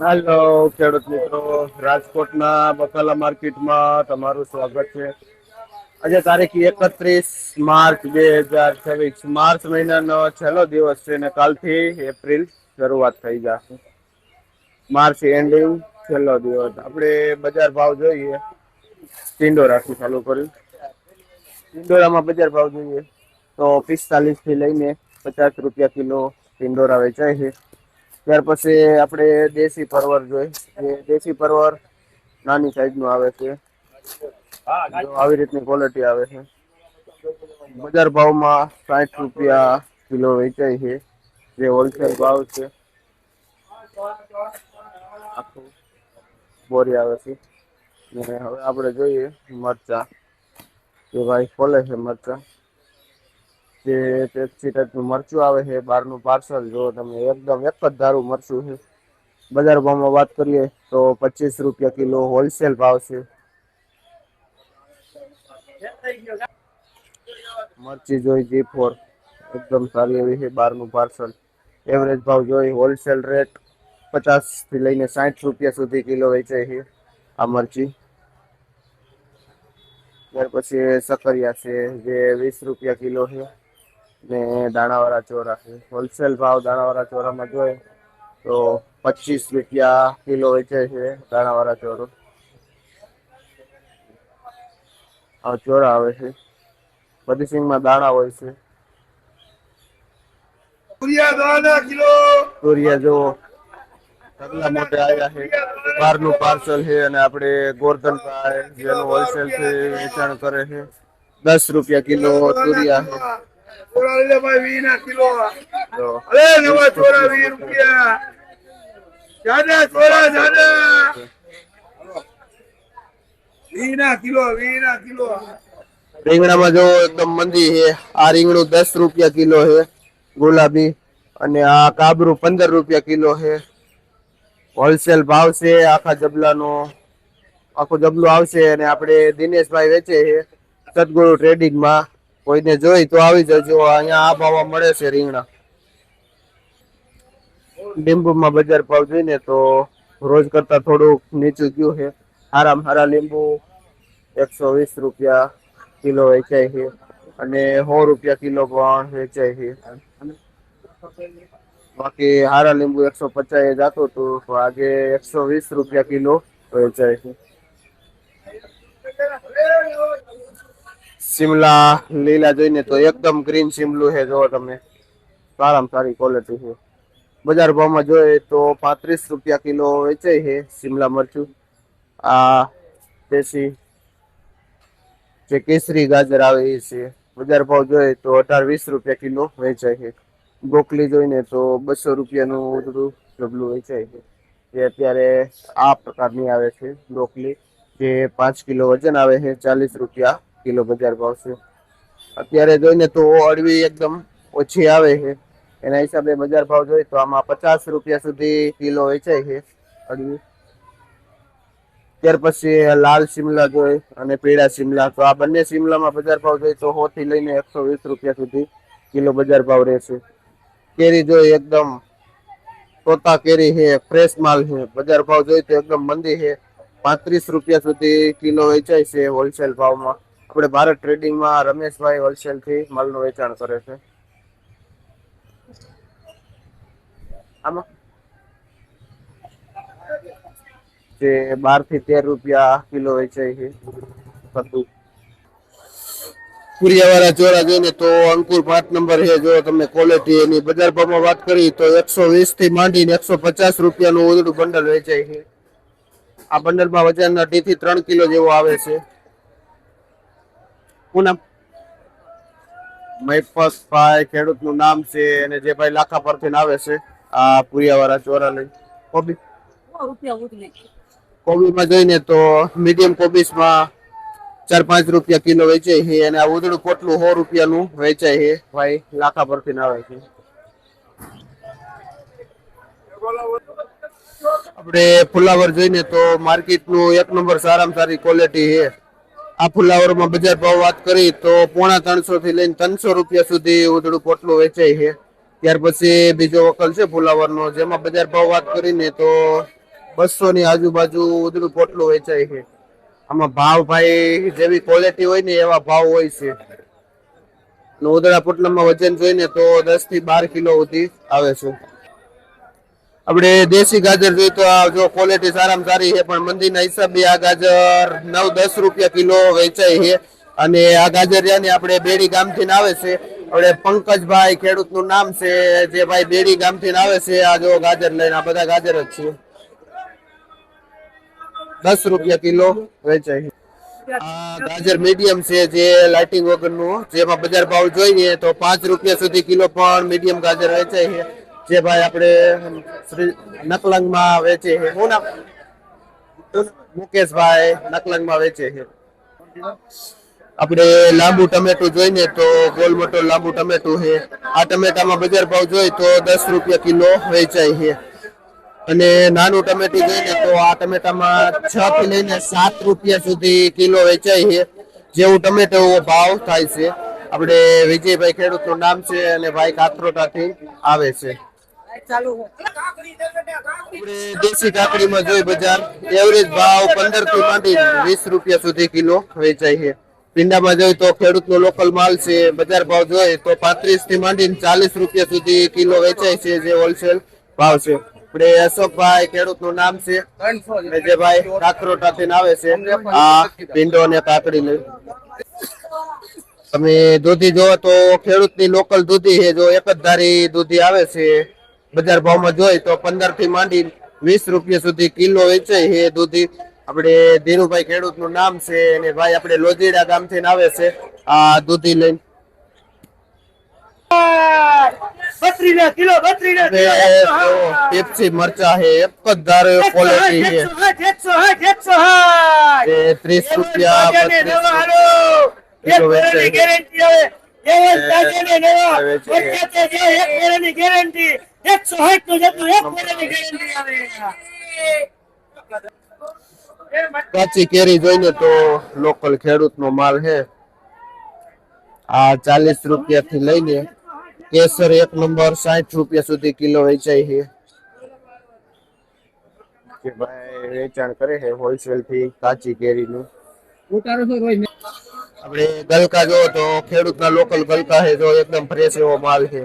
હાલો ખેડૂત મિત્રો, રાજકોટના બકાલા માર્કેટમાં તમારું સ્વાગત છે. આજે તારીખ 31 માર્ચ 2026, માર્ચ મહિનાનો છેલ્લો દિવસ છે ને કાલથી એપ્રિલ શરૂઆત થઈ જશે. માર્ચ એન્ડિંગ છેલ્લો દિવસ. આપણે બજાર ભાવ જોઈએ. ટિંડોરાથી ચાલુ કર્યું. ટિંડોરામાં બજાર ભાવ જોઈએ તો 45 થી લઈને 50 રૂપિયા કિલો ટિંડોરા વેચાય છે. ત્યાર પછી આપણે દેશી પરવર જોઈ. દેશી પરવર નાની સાઈઝ નું આવે છે. આવી રીતની ક્વોલિટી આવે છે. બજાર ભાવમાં 60 રૂપિયા કિલો વેચાય છે. જે હોલસેલ ભાવ છે. આખું બોરી આવે છે. ને હવે આપણે જોઈએ મરચા. કે ભાઈ ખોલે છે મરચા. જે પેપ્સી ટાઈપનું મરચું આવે છે, બહારનું પાર્સલ. જો તમે એકદમ એક જ ધારું મરચું છે. બજાર ભાવમાં વાત કરીએ તો 25 રૂપિયા કિલો હોલસેલ ભાવ છે. મરચી જોઈ G4 એકદમ સારી એવી છે, બહારનું પાર્સલ. એવરેજ ભાવ જોઈ હોલસેલ રેટ 50 થી લઈને 60 રૂપિયા સુધી કિલો વેચાય છે આ મરચી. ત્યાર પછી સકરિયા છે, જે 20 રૂપિયા કિલો છે. ને દાણાવાળા ચોરા છે. હોલસેલ ભાવ દાણાવાળા ચોરામાં જોઈએ તો 25 રૂપિયા કિલો વેચાય છે દાણાવાળા ચોરો. ચોરા આવે છે. બધી સિંગમાં દાણા હોય છે. તુરિયા જો ઢગલા મોઢે આવ્યા છે. બહારનું પાર્સલ છે અને આપણે ગોરધનભાઈ જેનું હોલસેલ થી વેચાણ કરે છે. 10 રૂપિયા કિલો તુરિયા છે. રીંગણામાં જો એકદમ મંદી છે. આ રીંગણું 10 રૂપિયા કિલો છે ગુલાબી. અને આ કાબરું 15 રૂપિયા કિલો છે. હોલસેલ ભાવ છે આખા જબલાનો. આખું જબલું આવશે અને આપણે દિનેશભાઈ વેચે છે સદગુરુ ટ્રેડિંગમાં. કોઈને જોઈ તો આવી જજો. અહીંયા આ ભાવમાં મળે છે રીંગણા. લીંબુમાં બજાર ભાવ જોઈને તો રોજ કરતા થોડુંક નીચું ગયું છે. હારામાં હારા લીંબુ 120 રૂપિયા કિલો વેચાય છે અને 100 રૂપિયા કિલો પણ વેચાય છે. બાકી હારા લીંબુ 150 એ જતું હતું, આજે 120 રૂપિયા કિલો વેચાય છે. શિમલા લીલા જોઈને તો એકદમ ગ્રીન શિમલું છે. જો તમે સારામાં સારી ક્વોલિટી છે. બજાર ભાવમાં જોઈએ તો 35 રૂપિયા કિલો વેચાય છે શિમલા મરચું. આ દેશી જે કેસરી ગાજર આવે એ છે. બજાર ભાવ જોઈએ તો 18-20 રૂપિયા કિલો વેચાય છે. બ્રોકલી જોઈને તો 200 રૂપિયાનું થોડું ડબલું વેચાય છે. જે અત્યારે આ પ્રકારની આવે છે બ્રોકલી, જે 5 કિલો વજન આવે છે. 40 રૂપિયા કિલો બજાર ભાવ છે. અત્યારે જોઈને તો અળવી એકદમ ઓછી આવે છે. એના હિસાબે બજાર ભાવ જોઈએ તો આમાં 50 રૂપિયા સુધી કિલો વેચાય છે અળવી. ત્યાર પછી લાલ શિમલા જોઈ અને પીળા શિમલા. તો આ બંને શિમલામાં બજાર ભાવ જોઈએ તો 100 થી લઈને 120 રૂપિયા સુધી કિલો બજાર ભાવ રહેશે. કેરી જોઈ એકદમ તોતા કેરી છે, ફ્રેશ માલ છે. બજાર ભાવ જોઈએ તો એકદમ મંદી છે. 35 રૂપિયા સુધી કિલો વેચાય છે હોલસેલ ભાવમાં. આપણે ભારત ટ્રેડિંગમાં રમેશભાઈ હોલસેલ થી માલનું વેચાણ કરે છે. આમાં જે 12 થી 13 રૂપિયા કિલો વેચાય છે કદ્દુ. કુરિયાવાળા ચોરા જોઈને તો અંકુર 5 નંબર છે. જો તમને ક્વોલિટી એની બજાર ભાવમાં વાત કરી તો 120 થી માંડીને 150 રૂપિયાનું ઉધડું બંડલ વેચાય છે. આ બંડલમાં વજન 2 થી 3 કિલો જેવો આવે છે. શું નામ? મહિપતભાઈ ખેડૂત નું નામ છે. અને જે ભાઈ લાખા પરથી આવે છે આ પુરિયાવાળા ચોરા લઈ. કોબી કોબીમાં જોઈને તો મીડિયમ કોબીસમાં 4-5 રૂપિયા કિલો વેચાય છે. અને આ ઉધડું પોટલું 100 રૂપિયાનું વેચાય છે. ભાઈ લાખા પરથી આવે છે. આપણે ફુલાવર જોઈને તો માર્કેટનું 1 નંબર સારામાં સારી ક્વોલિટી છે. આ ફુલાવરમાં બજાર ભાવ વાત કરી તો 350 થી લઈને 300 રૂપિયા સુધી ઉધડું પોટલું વેચાય છે. ત્યાર પછી બીજો વકલ છે ફુલાવરનો, જેમાં બજાર ભાવ વાત કરીને તો 200 ની આજુબાજુ ઉધડું પોટલું વેચાય છે. આમાં ભાવ ભાઈ જેવી ક્વોલિટી હોય ને એવા ભાવ હોય છે. ઉધડા પોટલામાં વજન જોઈને તો 10 થી 12 કિલો સુધી આવે છે. આપણે દેશી ગાજર જોઈએ તો આ જો ક્વોલિટી સારામાં સારી છે, પણ મંદીના હિસાબે આ ગાજર 9-10 રૂપિયા કિલો વેચાય છે. અને આ ગાજરિયાની આપણે બેડી ગામથી આવે છે. આપણે પંકજભાઈ ખેડૂતનું નામ છે, જે ભાઈ બેડી ગામથી આવે છે. આ જો ગાજર લઈને, આ બધા ગાજર જ છે, 10 રૂપિયા કિલો વેચાય છે. આ ગાજર મીડિયમ છે, જે લાઇટિંગ વગરનું, જેમાં બજાર ભાવ જોઈએ તો 5 રૂપિયા સુધી કિલો પણ મીડિયમ ગાજર વેચાય છે. જે ભાઈ આપણે નકલંગમાં વેચે છે, હું નામ મુકેશભાઈ નકલંગમાં વેચે છે. આપણે લાંબુ ટમેટું જોઈને તો ગોલ મોટો લાંબુ ટમેટું છે. આ ટમેટામાં બજાર ભાવ જોઈએ તો 10 રૂપિયા કિલો વેચાય છે. અને નાનું ટમેટું જોઈને તો આ ટમેટામાં 6 થી લઈને 7 રૂપિયા સુધી કિલો વેચાય છે. જેવું ટમેટો એવો ભાવ થાય છે. આપણે વિજયભાઈ ખેડૂતનું નામ છે અને ભાઈ કાથરોટાથી આવે છે. દેશી કાકડીમાં જોઈ બજાર એવરેજ ભાવ 15 થી માંડી 20 રૂપિયા સુધી કિલો વેચાય છે. ભીંડામાં જોઈ તો ખેડૂતનો લોકલ માલ છે. બજાર ભાવ જોઈએ તો 35 થી માંડીને 40 રૂપિયા સુધી કિલો વેચાય છે, જે હોલસેલ ભાવ છે. આપણે અશોકભાઈ ખેડૂતનું નામ છે, જે ભાઈ કાકરોટાથી આવે છે. આ ભીંડો અને કાકડી લઈ તમે દૂધી જોવો તો ખેડૂતની લોકલ દૂધી છે, જો એક જ ધારી દૂધી આવે છે. બજાર ભાવમાં જોઈએ તો 15 થી માંડી 20 રૂપિયા સુધી કિલો વેચાય છે દૂધી. આપણે ધીરુભાઈ ખેડૂતનું નામ છે અને ભાઈ આપણે લોજીડા ગામથી આવે છે આ દૂધી લઈને. પેપ્સી મરચા છે, એક જ ધારો ક્વોલિટી છે, 30 રૂપિયા કિલો વેચાય છે. કાચી કેરી જોઈને તો લોકલ ખેડૂતનો માલ છે. આ 40 રૂપિયા થી લઈને કેસર 1 નંબર 60 રૂપિયા સુધી કિલો વેચાય છે. કે ભાઈ વેચાણ કરે છે હોલસેલ થી કાચી કેરીનું. આપણે ગલકા જો તો ખેડૂતના લોકલ ગલકા છે, જો એકદમ ફ્રેશ એવો માલ છે.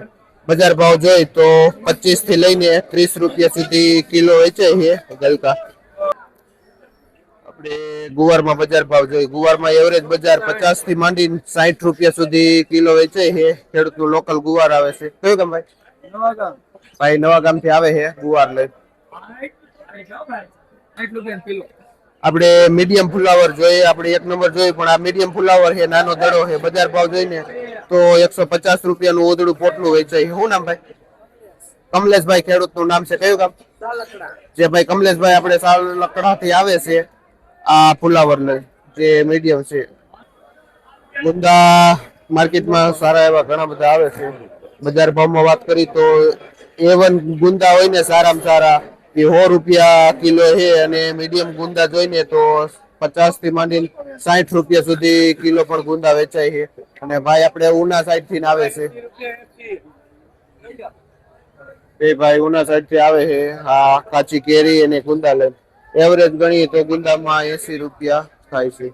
બજાર ભાવ જોઈ તો 25 થી લઈને 30 રૂપિયા સુધી કિલો વેચાય છે ગલકા. આપણે ગુવારમાં બજાર ભાવ જોઈ, ગુવારમાં એવરેજ બજાર 50 થી માંડીને 60 રૂપિયા સુધી કિલો વેચાય છે. ખેડૂતનું લોકલ ગુવાર આવે છે. કયું ગામ ભાઈ? ભાઈ નવા ગામ થી આવે છે ગુવાર લઈ. આપણે મીડિયમ ફુલાવર જોઈએ, આપણે 1 નંબર જોઈએ, પણ આ મીડિયમ ફુલાવર છે, નાનો દડો છે. બજાર ભાવ જોઈને તો 150 રૂપિયાનું ઉધડું પોટલું વેચાય છે. શું નામ ભાઈ? કમલેશભાઈ ખેડૂતનું નામ છે. કયું ગામ? જે ભાઈ કમલેશભાઈ આપણે સાલકડાથી આવે છે આ ફુલાવર લઈ, જે મીડિયમ છે. ગુંદા માર્કેટમાં સારા એવા ઘણા બધા આવે છે. બજાર ભાવમાં વાત કરી તો A1 ગુંદા હોય ને સારામાં સારા એ 100 રૂપિયા કિલો છે. અને મીડિયમ ગુંદા જોઈને તો 50 થી માંડીને 60 રૂપિયા સુધી કિલો પણ ગુંદા વેચાય છે. અને ભાઈ આપણે ઉના સાઈડ થી આવે છે. એ ભાઈ ઉના સાઈડ થી આવે છે આ કાચી કેરી અને ગુંદા લઈને. એવરેજ ગણીએ તો ગુંદામાં 80 રૂપિયા થાય છે.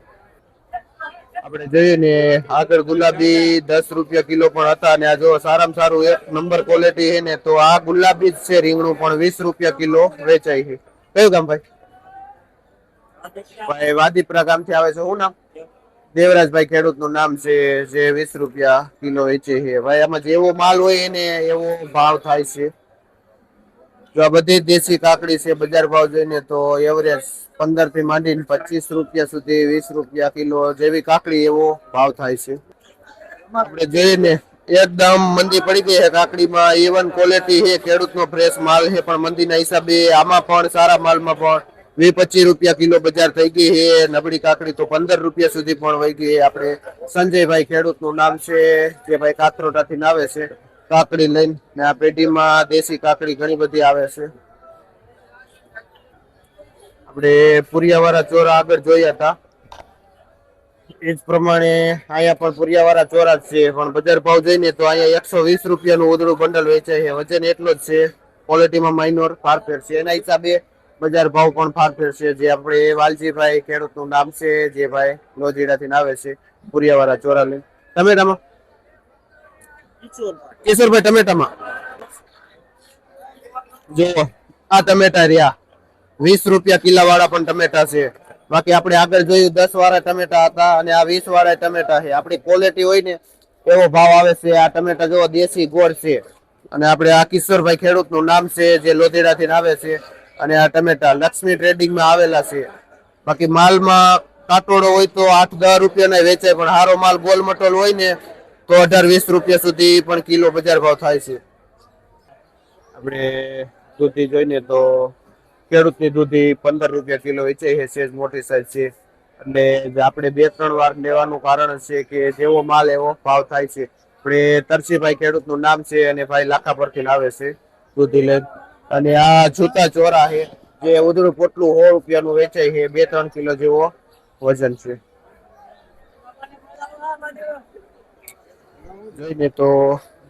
આપણે જોઈએ ને આગળ ગુલાબી 10 રૂપિયા કિલો પણ હતા, અને આ જો સારામાં સારું 1 નંબર ક્વોલિટી છે ને તો આ ગુલાબી જ છે. રીંગણું પણ 20 રૂપિયા કિલો વેચાય છે. કયું ગામ ભાઈ? ભાઈ વાદીપરા ગામથી આવે છે. શું નામ? દેવરાજભાઈ ખેડૂતનું નામ છે, જે 20 રૂપિયા કિલો વેચે છે. ભાઈ આમાં જેવો માલ હોય એને એવો ભાવ થાય છે. જો આ બધી દેશી કાકડી છે, બજાર ભાવ જોઈને તો એવરેજ 15 થી માંડીને 25 રૂપિયા સુધી 20 રૂપિયા કિલો જેવી કાકડી એવો ભાવ થાય છે. આપણે જોઈએ ને એકદમ મંદી પડી ગઈ છે કાકડીમાં. A1 ક્વોલિટી છે, ખેડૂતનો ફ્રેશ માલ છે, પણ મંદીના હિસાબે આમાં પણ સારા માલમાં પણ 20-25 રૂપિયા કિલો બજાર થઈ ગઈ છે. નબળી કાકડી તો 15 રૂપિયા સુધી પણ વહી ગઈ. આપણે સંજયભાઈ ખેડૂતનું નામ છે, જે ભાઈ કાથરોટાથી આવે છે કાકડી લઈને. ને આ પેટીમાં દેશી કાકડી ઘણી બધી આવે છે. આપણે પુરિયાવાળા ચોરા આગળ જોયા હતા, એ જ પ્રમાણે અહીંયા પણ પુરિયાવાળા ચોરા જ છે, પણ બજાર ભાવ જોઈને તો અહીંયા 120 રૂપિયાનું ઉધડું બંડલ વેચાય છે. વજન એટલો જ છે, ક્વોલિટીમાં માઇનોર ફારફેર છે. એના હિસાબે બજાર ભાવ પણ ફારફેર છે. જે આપણે વાલજીભાઈ ખેડૂતનું નામ છે, જે ભાઈ લોજીડાથી આવે છે, પુરિયાવાળા ચોરાલી. ટમેટામાં કિશોરભાઈ, ટમેટામાં જો આ ટમેટા રહ્યા 20 રૂપિયા કિલા વાળા પણ ટમેટા છે. બાકી આપણે આગળ જોયું 10 વાળા ટમેટા હતા અને આ 20 વાળા ટમેટા છે. આપણી ક્વોલિટી હોય ને એવો ભાવ આવે છે. આ ટમેટા જો દેશી ગોળ છે અને આપણે આ કિશોરભાઈ ખેડૂતનું નામ છે, જે લોધેડાથી આવે છે. અને આ ટમેટા લક્ષ્મી ટ્રેડિંગમાં આવેલા છે. બાકી માલમાં કાટોડો હોય તો 8-10 રૂપિયાના વેચાય, પણ સારો માલ ગોલ મટોલ હોય ને તો 18-20 રૂપિયા સુધી પણ કિલો બજાર ભાવ થાય છે. આપણે દૂધી જોઈને તો ખેડૂતની દૂધી 15 રૂપિયા કિલો વેચાય છે, સેજ મોટી સાઈઝ છે. એટલે આપણે 2-3 વાર લેવાનું કારણ છે કે જેવો માલ એવો ભાવ થાય છે. આપણે તરસીભાઈ ખેડૂતનું નામ છે અને ભાઈ લાખા પરથી આવે છે દૂધી લઈને. અને આ જૂતા ચોરા છે, જે ઉધડું પોટલું 100 રૂપિયાનું વેચાય છે. 2-3 કિલો જેવો વજન છે. જોઈને તો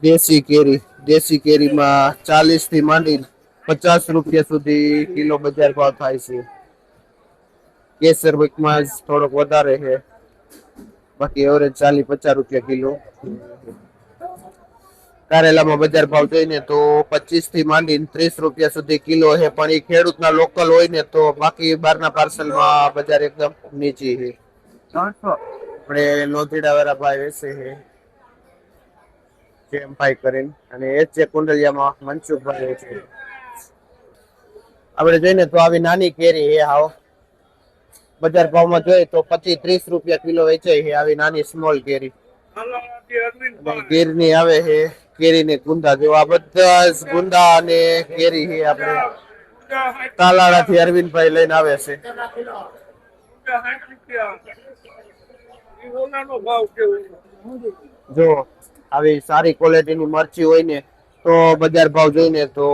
દેશી કેરીમાં 40 થી માંડી 50 રૂપિયા સુધી કિલો બજાર ભાવ થાય છે. કેસર માં થોડોક વધારે છે, બાકી એવરેજ 40-50 રૂપિયા કિલો. કારેલામાં બજાર ભાવ જોઈને તો 25 થી માંડીને 30 રૂપિયા સુધી કિલો છે, પણ એ ખેડૂતના લોકલ હોય ને તો. બાકી બહારના પાર્સલમાં બજાર એકદમ નીચી છે. આપણે લોધીડા વાળા ભાઈ વેચે છે જેમ ભાઈ કરીને, અને એ જ છે કુંડલિયામાં મનસુખભાઈ વેચે છે. આપણે જોઈને તો આવી નાની કેરી છે, હાવ બજાર ભાવમાં જોઈએ તો 25-30 રૂપિયા કિલો વેચાય છે. આવી નાની સ્મોલ કેરી ગીરની આવે છે. કેરી ને ગુંદા જેવા બધા જ ગુંદા અને કેરી છે. આપણે તાલાળા થી અરવિંદભાઈ લઈને આવે છે. જો આવી સારી ક્વોલિટીની મરચી હોય ને તો બજાર ભાવ જોઈને તો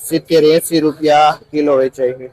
70-80 રૂપિયા કિલો વેચાય છે.